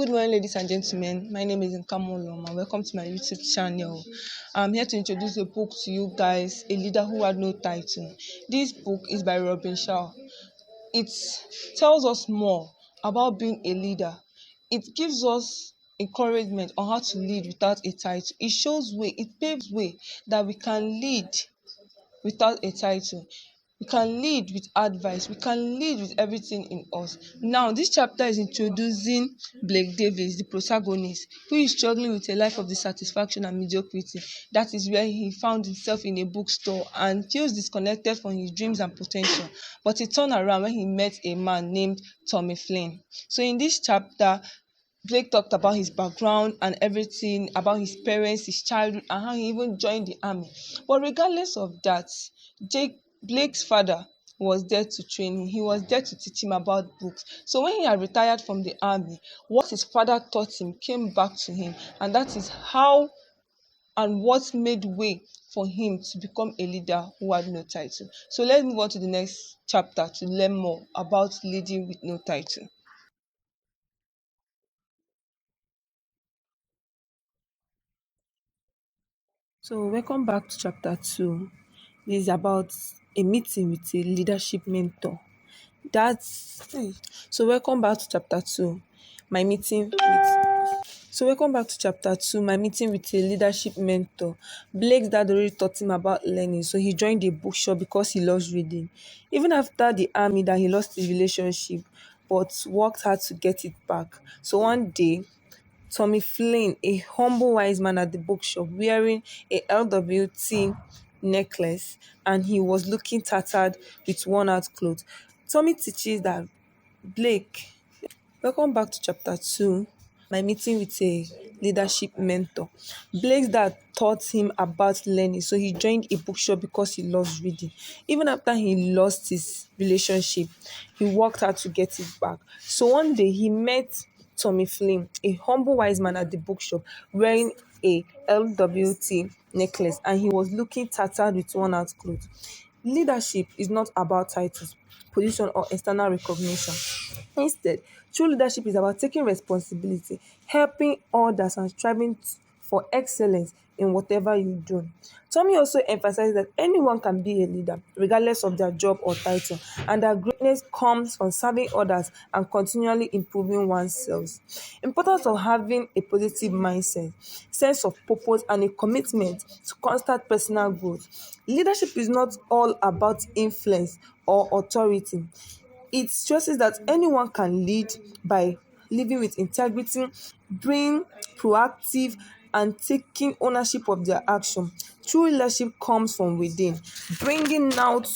Good morning, ladies and gentlemen. My name is Nkamolom and welcome to my YouTube channel. I'm here to introduce a book to you guys, A Leader Who Had No Title. This book is by Robin Shaw. It tells us more about being a leader. It gives us encouragement on how to lead without a title. It shows way, it paves way that we can lead without a title. We can lead with advice. We can lead with everything in us. Now, this chapter is introducing Blake Davis, the protagonist, who is struggling with a life of dissatisfaction and mediocrity. That is where he found himself in a bookstore and feels disconnected from his dreams and potential. But he turned around when he met a man named Tommy Flynn. So in this chapter, Blake talked about his background and everything, about his parents, his childhood, and how he even joined the army. But regardless of that, Blake's father was there to train him. He was there to teach him about books. So when he had retired from the army, what his father taught him came back to him, and that is how and what made way for him to become a leader who had no title. So let's move on to the next chapter to learn more about leading with no title. So, welcome back to chapter 2. This is about a meeting with a leadership mentor. Welcome back to chapter 2. My meeting welcome back to chapter 2. My meeting with a leadership mentor. Blake's dad already taught him about learning, so he joined a bookshop because he loves reading. Even after the army, that he lost his relationship, but worked hard to get it back. So one day, Tommy Flynn, a humble wise man at the bookshop, wearing a LWT necklace, and he was looking tattered with worn out clothes. Tommy teaches that Blake, welcome back to chapter 2. My meeting with a leadership mentor. Blake's dad taught him about learning, so he joined a bookshop because he loves reading. Even after he lost his relationship, he worked hard to get it back. So one day he met Tommy Flynn, a humble wise man at the bookshop, wearing a LWT necklace, and he was looking tattered with worn out clothes. Leadership is not about titles, position, or external recognition. Instead, true leadership is about taking responsibility, helping others, and striving for excellence in whatever you do. Tommy also emphasized that anyone can be a leader, regardless of their job or title, and that greatness comes from serving others and continually improving oneself. Importance of having a positive mindset, sense of purpose, and a commitment to constant personal growth. Leadership is not all about influence or authority. It stresses that anyone can lead by living with integrity, being proactive, and taking ownership of their action. True leadership comes from within, bringing out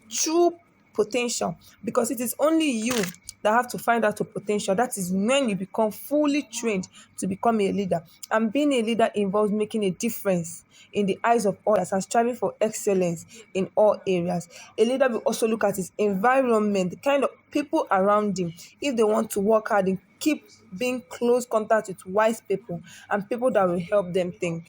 true potential, because it is only you that have to find out your potential. That is when you become fully trained to become a leader. And being a leader involves making a difference in the eyes of others and striving for excellence in all areas. A leader will also look at his environment, the kind of people around him, if they want to work hard and keep being close contact with wise people and people that will help them think.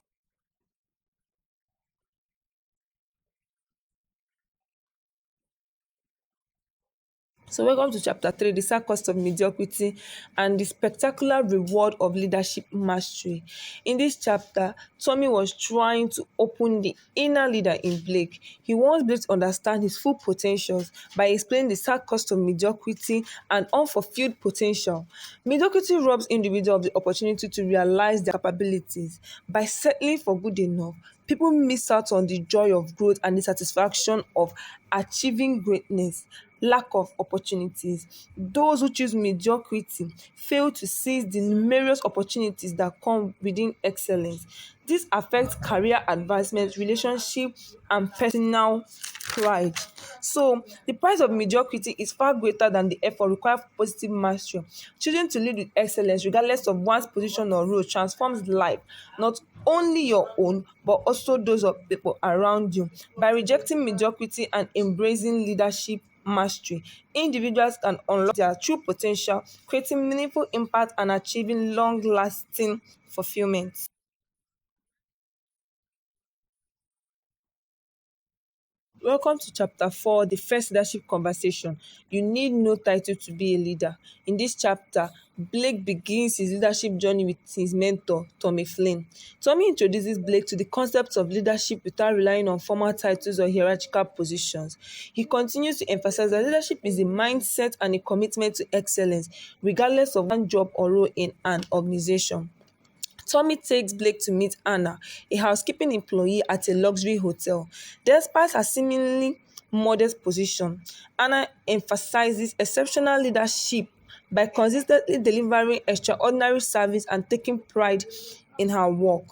So, welcome to chapter 3, the sad cost of mediocrity and the spectacular reward of leadership mastery. In this chapter, Tommy was trying to open the inner leader in Blake. He wants Blake to understand his full potentials by explaining the sad cost of mediocrity and unfulfilled potential. Mediocrity robs individuals of the opportunity to realize their capabilities. By settling for good enough, people miss out on the joy of growth and the satisfaction of achieving greatness. Lack of opportunities. Those who choose mediocrity fail to seize the numerous opportunities that come within excellence. This affects career advancement, relationship, and personal pride. So, the price of mediocrity is far greater than the effort required for positive mastery. Choosing to lead with excellence, regardless of one's position or role, transforms life, not only your own, but also those of people around you. By rejecting mediocrity and embracing leadership mastery, individuals can unlock their true potential, creating meaningful impact and achieving long lasting fulfillment. Welcome to chapter 4, the first leadership conversation. You need no title to be a leader. In this chapter, Blake begins his leadership journey with his mentor, Tommy Flynn. Tommy introduces Blake to the concept of leadership without relying on formal titles or hierarchical positions. He continues to emphasize that leadership is a mindset and a commitment to excellence, regardless of one job or role in an organization. Tommy takes Blake to meet Anna, a housekeeping employee at a luxury hotel. Despite her seemingly modest position, Anna emphasizes exceptional leadership by consistently delivering extraordinary service and taking pride in her work.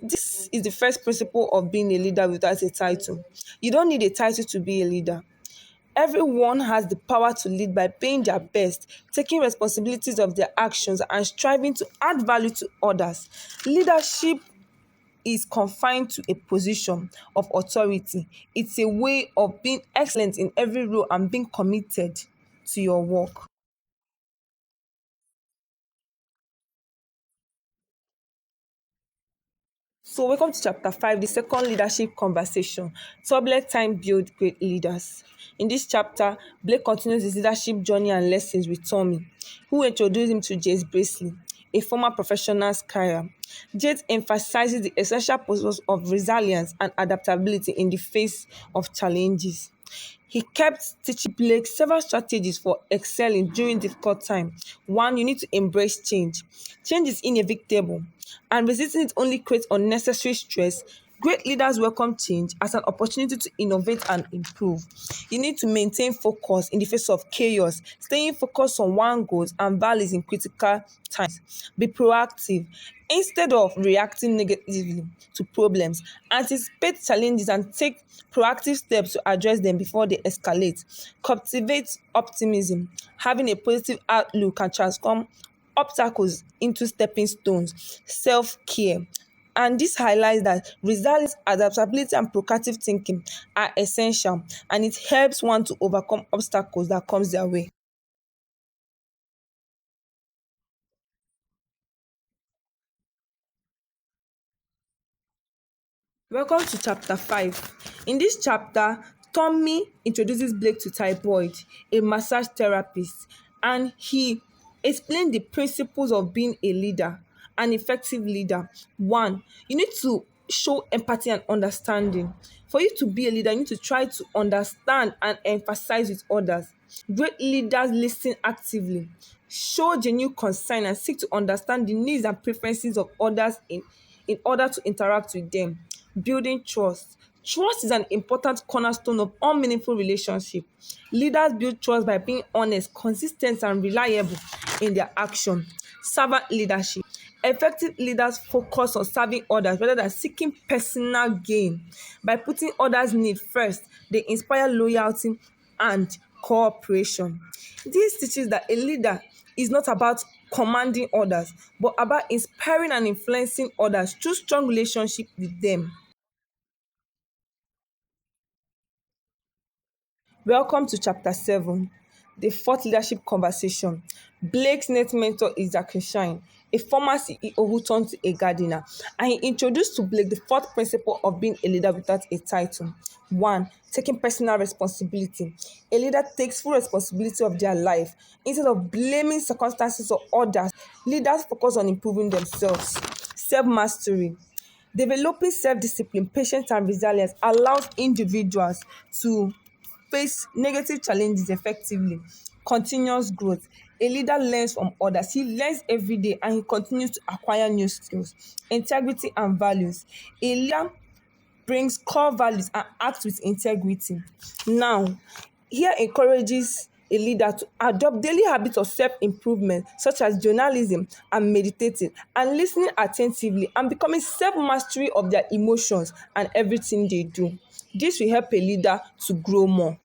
This is the first principle of being a leader without a title. You don't need a title to be a leader. Everyone has the power to lead by being their best, taking responsibilities of their actions, and striving to add value to others. Leadership is confined to a position of authority. It's a way of being excellent in every role and being committed to your work. So, welcome to chapter 5, the second leadership conversation. Turbulent time build great leaders. In this chapter, Blake continues his leadership journey and lessons with Tommy, who introduced him to James Bracely, a former professional skier. James emphasizes the essential purpose of resilience and adaptability in the face of challenges. He kept teaching Blake several strategies for excelling during difficult time. One, you need to embrace change. Change is inevitable, and resisting it only creates unnecessary stress. Great leaders welcome change as an opportunity to innovate and improve. You need to maintain focus in the face of chaos, staying focused on one goal and values in critical times. Be proactive. Instead of reacting negatively to problems, anticipate challenges and take proactive steps to address them before they escalate. Cultivate optimism. Having a positive outlook can transform obstacles into stepping stones. Self-care. And this highlights that resilience, adaptability, and proactive thinking are essential, and it helps one to overcome obstacles that comes their way. Welcome to chapter 5. In this chapter, Tommy introduces Blake to Ty Boyd, a massage therapist, and he explained the principles of being a leader, an effective leader. One, you need to show empathy and understanding. For you to be a leader, you need to try to understand and emphasize with others. Great leaders listen actively, show genuine concern, and seek to understand the needs and preferences of others in order to interact with them. Building trust. Trust is an important cornerstone of all meaningful relationships. Leaders build trust by being honest, consistent, and reliable in their action. Servant leadership. Effective leaders focus on serving others rather than seeking personal gain. By putting others' needs first, they inspire loyalty and cooperation. This teaches that a leader is not about commanding others, but about inspiring and influencing others through strong relationship with them. Welcome to chapter 7, the fourth leadership conversation. Blake's next mentor is Zachary Shine, a former CEO who turned to a gardener, and he introduced to Blake the fourth principle of being a leader without a title. One, taking personal responsibility. A leader takes full responsibility of their life. Instead of blaming circumstances or others, leaders focus on improving themselves. Self-mastery. Developing self-discipline, patience, and resilience allows individuals to face negative challenges effectively. Continuous growth. A leader learns from others. He learns every day and he continues to acquire new skills. Integrity and values. A leader brings core values and acts with integrity. Now, here encourages a leader to adopt daily habits of self-improvement such as journalism and meditating and listening attentively and becoming self-mastery of their emotions and everything they do. This will help a leader to grow more.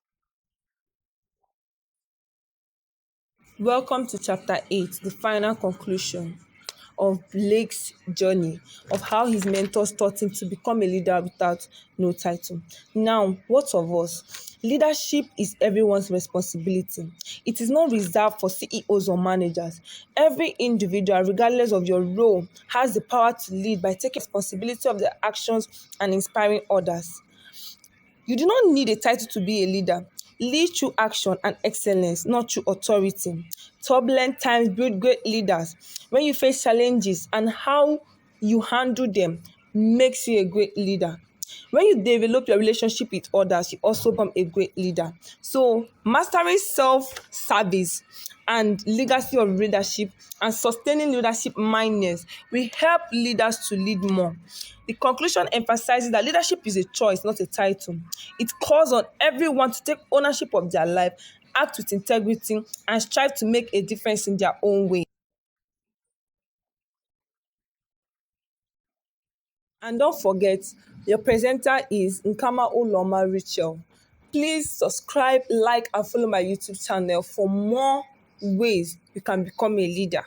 Welcome to chapter 8, the final conclusion of Blake's journey of how his mentors taught him to become a leader without no title. Now, what of us? Leadership is everyone's responsibility. It is not reserved for CEOs or managers. Every individual, regardless of your role, has the power to lead by taking responsibility of their actions and inspiring others. You do not need a title to be a leader. Lead through action and excellence, not through authority. Turbulent times build great leaders. When you face challenges and how you handle them makes you a great leader. When you develop your relationship with others, you also become a great leader. So, mastering self service and legacy of leadership and sustaining leadership mindedness will help leaders to lead more. The conclusion emphasizes that leadership is a choice, not a title. It calls on everyone to take ownership of their life, act with integrity, and strive to make a difference in their own way. And don't forget, your presenter is Nkama Uloma Rachel. Please subscribe, like, and follow my YouTube channel for more ways you can become a leader.